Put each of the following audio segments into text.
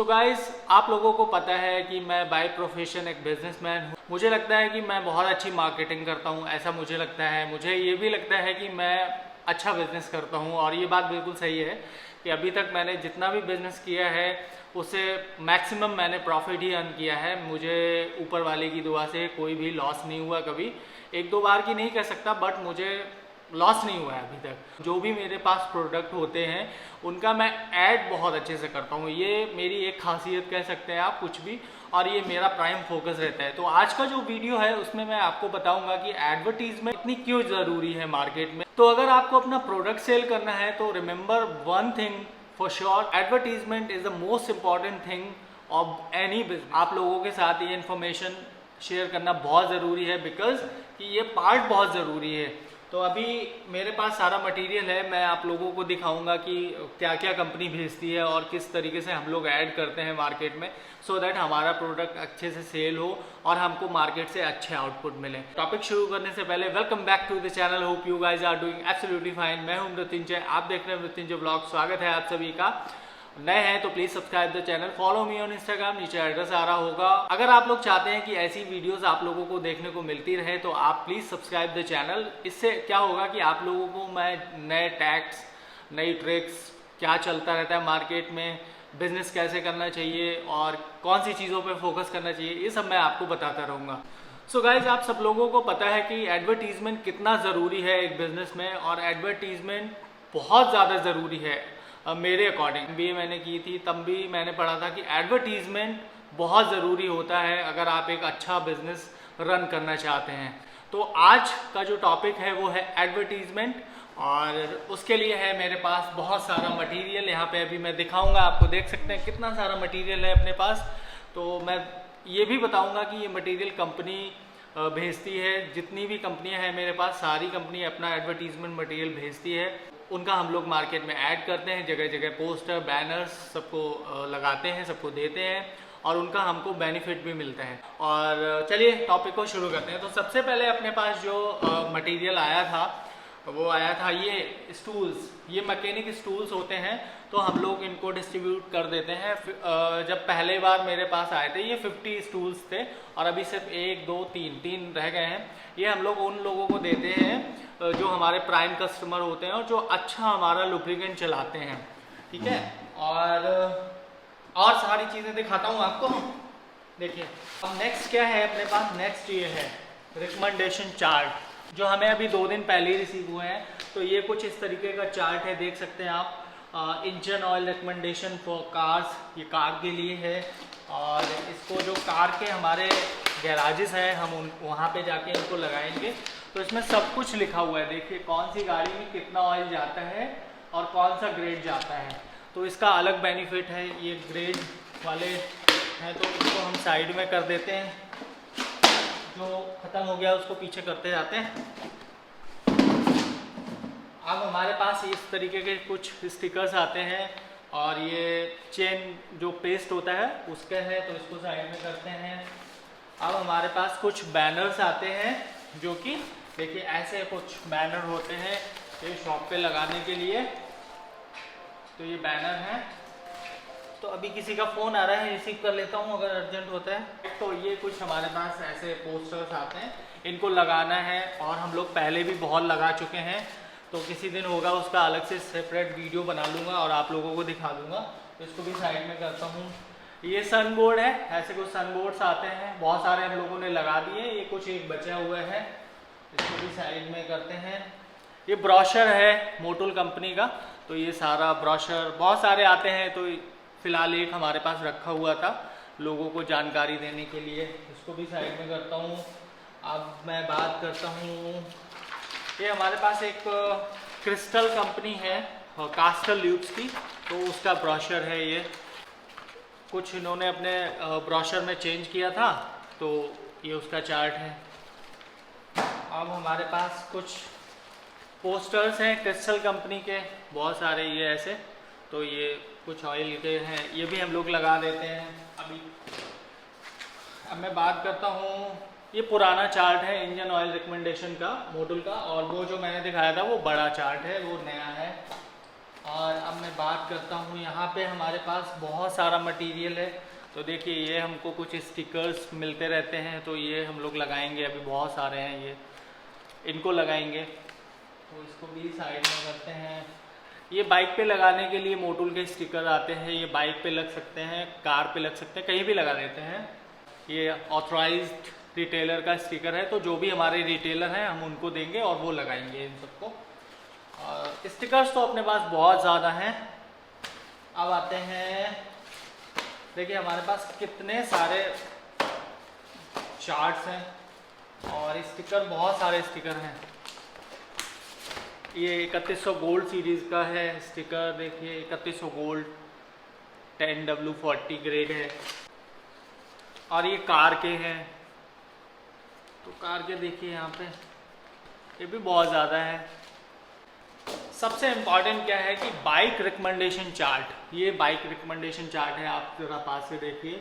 तो गाइस, आप लोगों को पता है कि मैं बाय प्रोफेशन एक बिजनेसमैन हूँ। मुझे लगता है कि मैं बहुत अच्छी मार्केटिंग करता हूँ, ऐसा मुझे लगता है। मुझे ये भी लगता है कि मैं अच्छा बिजनेस करता हूँ, और ये बात बिल्कुल सही है कि अभी तक मैंने जितना भी बिजनेस किया है उससे मैक्सिमम मैंने प्रॉफिट ही अर्न किया है। मुझे ऊपर वाले की दुआ से कोई भी लॉस नहीं हुआ कभी। एक दो बार की नहीं कह सकता, बट मुझे लॉस नहीं हुआ है अभी तक। जो भी मेरे पास प्रोडक्ट होते हैं उनका मैं ऐड बहुत अच्छे से करता हूँ। ये मेरी एक खासियत कह सकते हैं आप, कुछ भी, और ये मेरा प्राइम फोकस रहता है। तो आज का जो वीडियो है उसमें मैं आपको बताऊंगा कि एडवर्टीजमेंट इतनी क्यों ज़रूरी है मार्केट में। तो अगर आपको अपना प्रोडक्ट सेल करना है तो remember one thing for sure, advertisement is the most important thing of any business. आप लोगों के साथ ये इन्फॉर्मेशन शेयर करना बहुत ज़रूरी है, बिकॉज कि ये पार्ट बहुत ज़रूरी है। तो अभी मेरे पास सारा मटेरियल है, मैं आप लोगों को दिखाऊंगा कि क्या क्या कंपनी भेजती है और किस तरीके से हम लोग ऐड करते हैं मार्केट में, सो दैट हमारा प्रोडक्ट अच्छे से सेल हो और हमको मार्केट से अच्छे आउटपुट मिले। टॉपिक शुरू करने से पहले welcome back to the channel, hope you guys are doing absolutely fine. मैं हूं मृत्युंजय, आप देख रहे हैं मृत्युंजय ब्लॉग। स्वागत है आप सभी का। नए हैं तो please subscribe the channel, follow me on Instagram, नीचे एड्रेस आ रहा होगा। अगर आप लोग चाहते हैं कि ऐसी वीडियोस आप लोगों को देखने को मिलती रहे तो आप प्लीज सब्सक्राइब द चैनल। इससे क्या होगा कि आप लोगों को मैं नए टैक्स, नई ट्रिक्स, क्या चलता रहता है मार्केट में, बिजनेस कैसे करना चाहिए और कौन सी चीज़ों पर फोकस करना चाहिए, ये सब मैं आपको बताता रहूँगा। सो गाइज, आप सब लोगों को पता है कि एडवर्टीजमेंट कितना ज़रूरी है एक बिजनेस में, और एडवर्टीजमेंट बहुत ज़्यादा ज़रूरी है। मेरे अकॉर्डिंग भी मैंने की थी, तब भी मैंने पढ़ा था कि एडवर्टीजमेंट बहुत ज़रूरी होता है अगर आप एक अच्छा बिजनेस रन करना चाहते हैं। तो आज का जो टॉपिक है वो है एडवर्टीजमेंट, और उसके लिए है मेरे पास बहुत सारा मटेरियल। यहाँ पे अभी मैं दिखाऊंगा आपको, देख सकते हैं कितना सारा मटेरियल है अपने पास। तो मैं ये भी बताऊंगा कि ये मटेरियल कंपनी भेजती है। जितनी भी कंपनियां हैं मेरे पास, सारी कंपनी अपना एडवर्टीजमेंट मटेरियल भेजती है, उनका हम लोग मार्केट में ऐड करते हैं। जगह जगह पोस्टर, बैनर्स सबको लगाते हैं, सबको देते हैं, और उनका हमको बेनिफिट भी मिलता है। और चलिए टॉपिक को शुरू करते हैं। तो सबसे पहले अपने पास जो मटेरियल आया था वो आया था ये स्टूल्स। ये मैकेनिक स्टूल्स होते हैं, तो हम लोग इनको डिस्ट्रीब्यूट कर देते हैं। जब पहले बार मेरे पास आए थे ये 50 स्टूल्स थे, और अभी सिर्फ 1 2 3 रह गए हैं। ये हम लोग उन लोगों को देते हैं जो हमारे प्राइम कस्टमर होते हैं और जो अच्छा हमारा लुब्रिकेंट चलाते हैं, ठीक है। और सारी चीज़ें दिखाता हूँ आपको। देखिए अब नेक्स्ट क्या है अपने पास। नेक्स्ट ये है रिकमेंडेशन चार्ट, जो हमें अभी 2 दिन पहले ही रिसीव हुए हैं। तो ये कुछ इस तरीके का चार्ट है, देख सकते हैं आप। Engine oil recommendation for cars, ये कार के लिए है। और इसको जो कार के हमारे गैराजेस हैं हम वहाँ पे जाके इनको लगाएंगे। तो इसमें सब कुछ लिखा हुआ है। देखिए कौन सी गाड़ी में कितना ऑयल जाता है और कौन सा ग्रेड जाता है, तो इसका अलग बेनिफिट है। ये ग्रेड वाले हैं तो इसको हम साइड में कर देते हैं, जो ख़त्म हो गया उसको पीछे करते जाते हैं। अब हमारे पास इस तरीके के कुछ स्टिकर्स आते हैं, और ये चेन जो पेस्ट होता है उसका है, तो इसको साइड में करते हैं। अब हमारे पास कुछ बैनर्स आते हैं, जो कि देखिए ऐसे कुछ बैनर होते हैं ये शॉप पे लगाने के लिए। तो ये बैनर है। तो अभी किसी का फ़ोन आ रहा है, रिसीव कर लेता हूँ अगर अर्जेंट होता है। तो ये कुछ हमारे पास ऐसे पोस्टर्स आते हैं, इनको लगाना है, और हम लोग पहले भी बहुत लगा चुके हैं। तो किसी दिन होगा उसका अलग से सेपरेट वीडियो बना लूँगा और आप लोगों को दिखा दूँगा। तो इसको भी साइड में करता हूँ। ये सन बोर्ड है, ऐसे कुछ सन बोर्ड्स आते हैं, बहुत सारे हम लोगों ने लगा दिए। ये कुछ एक बचा हुआ है, इसको भी साइड में करते हैं। ये ब्रोशर है मोटुल कंपनी का, तो ये सारा ब्रोशर बहुत सारे आते हैं। तो फिलहाल एक हमारे पास रखा हुआ था लोगों को जानकारी देने के लिए, इसको भी साइड में करता हूँ। अब मैं बात करता हूँ, ये हमारे पास एक क्रिस्टल कंपनी है कास्टल ल्यूब्स की, तो उसका ब्रोशर है। ये कुछ इन्होंने अपने ब्रोशर में चेंज किया था, तो ये उसका चार्ट है। अब हमारे पास कुछ पोस्टर्स हैं क्रिस्टल कंपनी के, बहुत सारे ये ऐसे। तो ये कुछ ऑयल के हैं, ये भी हम लोग लगा देते हैं अभी। अब मैं बात करता हूँ, ये पुराना चार्ट है इंजन ऑयल रिकमेंडेशन का मोटुल का, और वो जो मैंने दिखाया था वो बड़ा चार्ट है, वो नया है। और अब मैं बात करता हूँ, यहाँ पे हमारे पास बहुत सारा मटेरियल है। तो देखिए ये हमको कुछ स्टिकर्स मिलते रहते हैं, तो ये हम लोग लगाएंगे, अभी बहुत सारे हैं, ये इनको लगाएंगे। तो इसको भी साइड में करते हैं। ये बाइक पे लगाने के लिए मोटूल के स्टिकर आते हैं, ये बाइक पे लग सकते हैं, कार पे लग सकते हैं, कहीं भी लगा देते हैं। ये ऑथराइज्ड रिटेलर का स्टिकर है, तो जो भी हमारे रिटेलर हैं हम उनको देंगे और वो लगाएंगे इन सबको। और स्टिकर्स तो अपने पास बहुत ज़्यादा हैं। अब आते हैं, देखिए हमारे पास कितने सारे चार्ट्स हैं और स्टिकर, बहुत सारे स्टिकर हैं। ये 3100 गोल्ड सीरीज़ का है स्टिकर, देखिए 3100 गोल्ड 10W40 ग्रेड है। और ये कार के हैं, तो कार के देखिए यहाँ पे ये भी बहुत ज़्यादा है। सबसे इम्पॉर्टेंट क्या है कि बाइक रिकमेंडेशन चार्ट। ये बाइक रिकमेंडेशन चार्ट है, आप ज़रा पास से देखिए,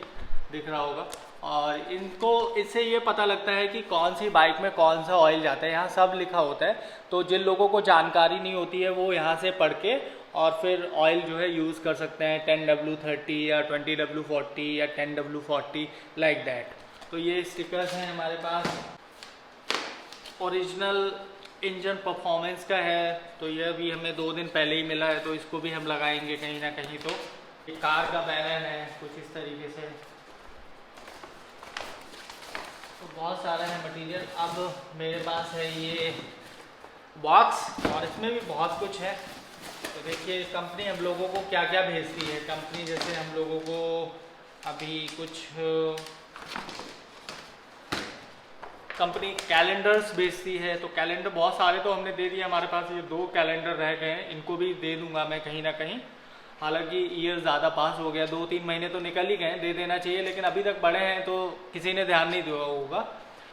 दिख रहा होगा। और इनको, इससे ये पता लगता है कि कौन सी बाइक में कौन सा ऑयल जाता है, यहाँ सब लिखा होता है। तो जिन लोगों को जानकारी नहीं होती है वो यहाँ से पढ़ के और फिर ऑयल जो है यूज़ कर सकते हैं, 10W30 या 20W40 या 10W40 लाइक दैट। तो ये स्टिकर्स हैं हमारे पास। ओरिजिनल इंजन परफॉर्मेंस का है, तो यह भी हमें 2 दिन पहले ही मिला है, तो इसको भी हम लगाएंगे कहीं ना कहीं। तो ये कार का बैनर है कुछ इस तरीके से। तो बहुत सारा है मटेरियल। अब मेरे पास है ये बॉक्स और इसमें भी बहुत कुछ है। तो देखिए कंपनी हम लोगों को क्या क्या भेजती है। कंपनी जैसे हम लोगों को अभी कुछ कंपनी कैलेंडर्स बेचती है, तो कैलेंडर बहुत सारे तो हमने दे दिए। हमारे पास ये 2 कैलेंडर रह गए हैं, इनको भी दे दूंगा मैं कहीं ना कहीं। हालांकि ईयर ज़्यादा पास हो गया, 2-3 महीने तो निकल ही गए, दे देना चाहिए, लेकिन अभी तक बड़े हैं तो किसी ने ध्यान नहीं दिया होगा।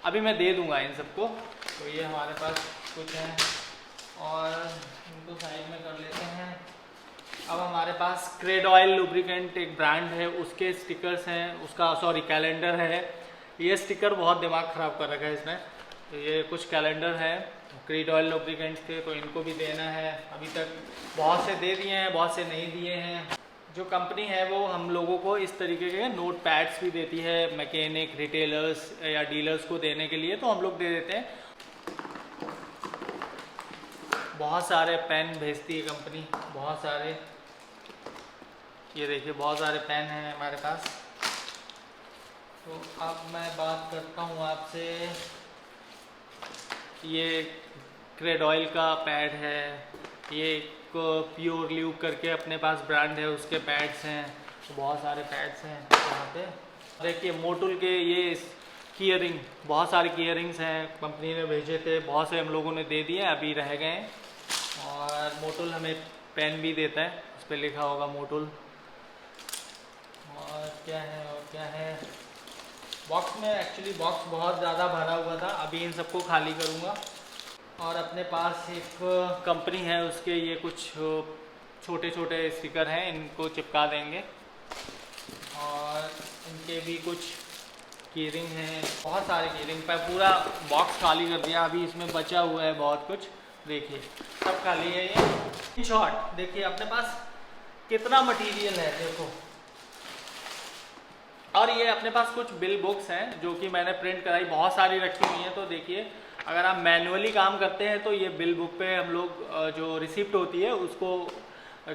अभी मैं दे दूंगा इन सबको। तो ये हमारे पास कुछ है और इनको साइड में कर लेते हैं। अब हमारे पास क्रेडॉयल लुब्रिकेंट एक ब्रांड है, उसके स्टिकर्स हैं, उसका कैलेंडर है। ये स्टिकर बहुत दिमाग ख़राब कर रखा है इसने। तो ये कुछ कैलेंडर है क्रेडॉयल लुब्रिकेंट्स के, तो इनको भी देना है। अभी तक बहुत से दे दिए हैं, बहुत से नहीं दिए हैं। जो कंपनी है वो हम लोगों को इस तरीके के नोट पैड्स भी देती है मैकेनिक, रिटेलर्स या डीलर्स को देने के लिए, तो हम लोग दे देते हैं। बहुत सारे पेन भेजती है कंपनी, बहुत सारे। ये देखिए बहुत सारे पेन हैं हमारे पास। तो अब मैं बात करता हूँ आपसे, ये क्रेडॉयल का पैड है, ये प्योर ल्यूब करके अपने पास ब्रांड है, उसके पैड्स हैं। तो बहुत सारे पैड्स हैं यहाँ पे। देखिए मोटूल के ये कीयरिंग, बहुत सारे कीयरिंग्स हैं, कंपनी ने भेजे थे, बहुत से हम लोगों ने दे दिए, अभी रह गए हैं। और मोटूल हमें पेन भी देता है, उस पर लिखा होगा मोटूल। और क्या है, और क्या है बॉक्स में। एक्चुअली बॉक्स बहुत ज़्यादा भरा हुआ था, अभी इन सबको खाली करूँगा। और अपने पास एक कंपनी है, उसके ये कुछ छोटे छोटे स्टिकर हैं, इनको चिपका देंगे। और इनके भी कुछ कीरिंग हैं, बहुत सारे कीरिंग पर पूरा बॉक्स खाली कर दिया। अभी इसमें बचा हुआ है बहुत कुछ, देखिए सब खाली है ये। इन शॉर्ट देखिए अपने पास कितना मटेरियल है, देखो। और ये अपने पास कुछ बिल बुक्स हैं जो कि मैंने प्रिंट कराई, बहुत सारी रखी हुई हैं। तो देखिए अगर आप मैनुअली काम करते हैं तो ये बिल बुक पे हम लोग जो रिसिप्ट होती है उसको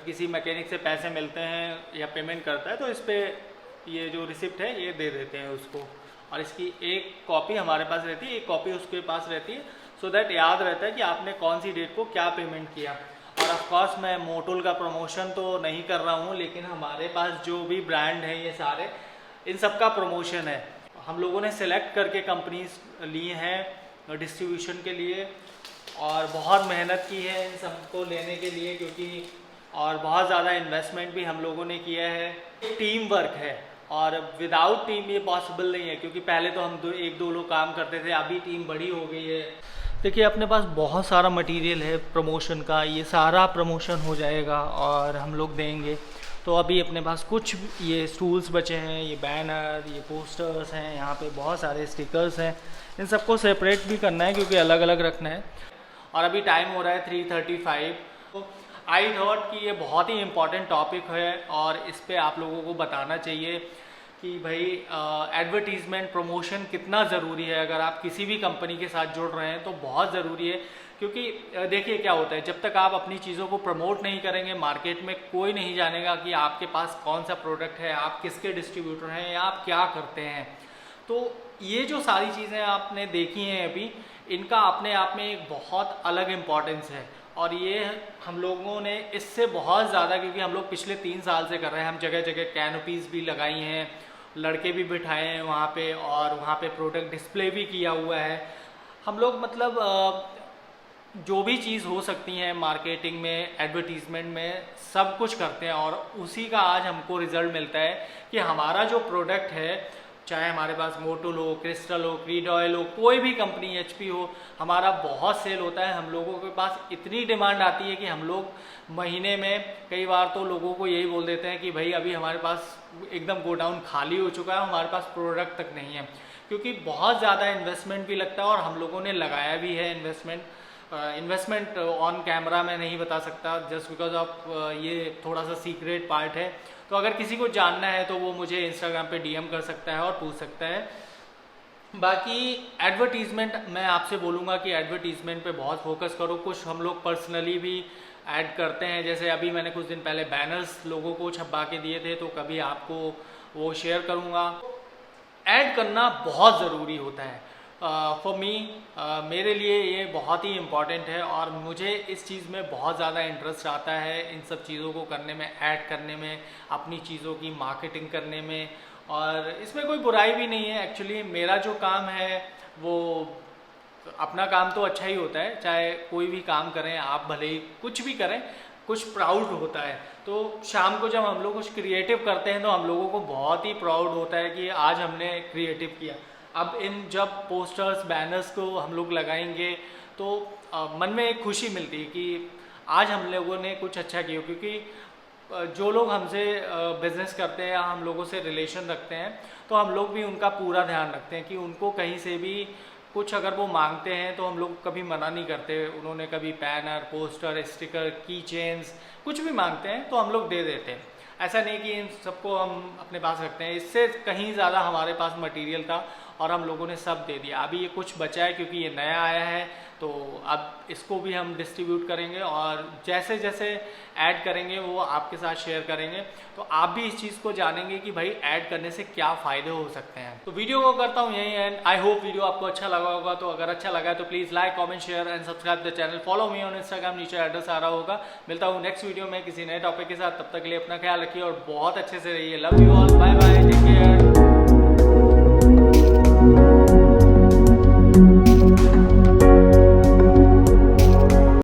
किसी मैकेनिक से पैसे मिलते हैं या पेमेंट करता है, तो इस पर ये जो रिसिप्ट है ये दे देते हैं उसको। और इसकी एक कॉपी हमारे पास रहती है, एक कॉपी उसके पास रहती है, सो दैट याद रहता है कि आपने कौन सी डेट को क्या पेमेंट किया। और ऑफकोर्स मैं मोटूल का प्रमोशन तो नहीं कर रहा हूँ, लेकिन हमारे पास जो भी ब्रांड हैं ये सारे, इन सब का प्रमोशन है। हम लोगों ने सेलेक्ट करके कंपनीज ली हैं डिस्ट्रीब्यूशन के लिए, और बहुत मेहनत की है इन सबको लेने के लिए, क्योंकि और बहुत ज़्यादा इन्वेस्टमेंट भी हम लोगों ने किया है। टीम वर्क है और विदाउट टीम ये पॉसिबल नहीं है, क्योंकि पहले तो हम 1-2 लोग काम करते थे, अभी टीम बड़ी हो गई है। देखिए अपने पास बहुत सारा मटेरियल है प्रमोशन का, ये सारा प्रमोशन हो जाएगा और हम लोग देंगे। तो अभी अपने पास कुछ ये स्टूल्स बचे हैं, ये बैनर, ये पोस्टर्स हैं, यहाँ पे बहुत सारे स्टिकर्स हैं। इन सबको सेपरेट भी करना है क्योंकि अलग अलग रखना है। और अभी टाइम हो रहा है 3:35। तो आई थॉट कि ये बहुत ही इम्पॉर्टेंट टॉपिक है और इस पे आप लोगों को बताना चाहिए कि भाई एडवर्टीज़मेंट प्रमोशन कितना ज़रूरी है। अगर आप किसी भी कंपनी के साथ जुड़ रहे हैं तो बहुत ज़रूरी है, क्योंकि देखिए क्या होता है, जब तक आप अपनी चीज़ों को प्रमोट नहीं करेंगे मार्केट में कोई नहीं जानेगा कि आपके पास कौन सा प्रोडक्ट है, आप किसके डिस्ट्रीब्यूटर हैं या आप क्या करते हैं। तो ये जो सारी चीज़ें आपने देखी हैं अभी, इनका अपने आप में एक बहुत अलग इम्पॉर्टेंस है और ये हम लोगों ने इससे बहुत ज़्यादा, क्योंकि हम लोग पिछले 3 साल से कर रहे हैं, हम जगह जगह कैनोपीज़ भी लगाई हैं, लड़के भी बिठाए हैं वहाँ पे और वहाँ पे प्रोडक्ट डिस्प्ले भी किया हुआ है। हम लोग मतलब जो भी चीज़ हो सकती है मार्केटिंग में, एडवर्टीज़मेंट में, सब कुछ करते हैं और उसी का आज हमको रिज़ल्ट मिलता है कि हमारा जो प्रोडक्ट है, चाहे हमारे पास मोटोल हो, क्रिस्टल हो, क्रीड ऑयल हो, कोई भी कंपनी एचपी हो, हमारा बहुत सेल होता है। हम लोगों के पास इतनी डिमांड आती है कि हम लोग महीने में कई बार तो लोगों को यही बोल देते हैं कि भाई अभी हमारे पास एकदम गोडाउन खाली हो चुका है, हमारे पास प्रोडक्ट तक नहीं है, क्योंकि बहुत ज़्यादा इन्वेस्टमेंट भी लगता है और हम लोगों ने लगाया भी है इन्वेस्टमेंट ऑन कैमरा मैं नहीं बता सकता जस्ट बिकॉज ऑफ ये थोड़ा सा सीक्रेट पार्ट है। तो अगर किसी को जानना है तो वो मुझे इंस्टाग्राम पे डीएम कर सकता है और पूछ सकता है। बाकी एडवर्टीज़मेंट मैं आपसे बोलूँगा कि एडवर्टीज़मेंट पे बहुत फोकस करो। कुछ हम लोग पर्सनली भी ऐड करते हैं, जैसे अभी मैंने कुछ दिन पहले बैनर्स लोगों को छपवा के दिए थे, तो कभी आपको वो शेयर करूँगा। ऐड करना बहुत ज़रूरी होता है फॉर मी, मेरे लिए ये बहुत ही इम्पॉर्टेंट है और मुझे इस चीज़ में बहुत ज़्यादा इंटरेस्ट आता है, इन सब चीज़ों को करने में, ऐड करने में, अपनी चीज़ों की मार्केटिंग करने में। और इसमें कोई बुराई भी नहीं है। एक्चुअली मेरा जो काम है वो अपना काम तो अच्छा ही होता है, चाहे कोई भी काम करें आप, भले ही कुछ भी करें, कुछ प्राउड होता है। तो शाम को जब हम लोग कुछ क्रिएटिव करते हैं तो हम लोगों को बहुत ही प्राउड होता है कि आज हमने क्रिएटिव किया। अब इन जब पोस्टर्स बैनर्स को हम लोग लगाएंगे तो मन में एक खुशी मिलती है कि आज हम लोगों ने कुछ अच्छा किया, क्योंकि जो लोग हमसे बिजनेस करते हैं या हम लोगों से रिलेशन रखते हैं तो हम लोग भी उनका पूरा ध्यान रखते हैं कि उनको कहीं से भी कुछ अगर वो मांगते हैं तो हम लोग कभी मना नहीं करते। उन्होंने कभी बैनर, पोस्टर, स्टिकर, की चेन्स कुछ भी मांगते हैं तो हम लोग दे देते हैं। ऐसा नहीं कि इन सबको हम अपने पास रखते हैं, इससे कहीं ज़्यादा हमारे पास मटेरियल था और हम लोगों ने सब दे दिया। अभी ये कुछ बचा है क्योंकि ये नया आया है, तो अब इसको भी हम डिस्ट्रीब्यूट करेंगे और जैसे जैसे ऐड करेंगे वो आपके साथ शेयर करेंगे, तो आप भी इस चीज़ को जानेंगे कि भाई ऐड करने से क्या फ़ायदे हो सकते हैं। तो वीडियो को करता हूँ यही एंड आई होप वीडियो आपको अच्छा लगा होगा। तो अगर अच्छा लगा है तो please like, comment, share and subscribe the channel. Follow me on Instagram, नीचे एड्रेस आ रहा होगा। मिलता हूँ नेक्स्ट वीडियो में किसी नए टॉपिक के साथ, तब तक के लिए अपना ख्याल रखिए और बहुत अच्छे से रहिए। Love you all, bye bye, take care.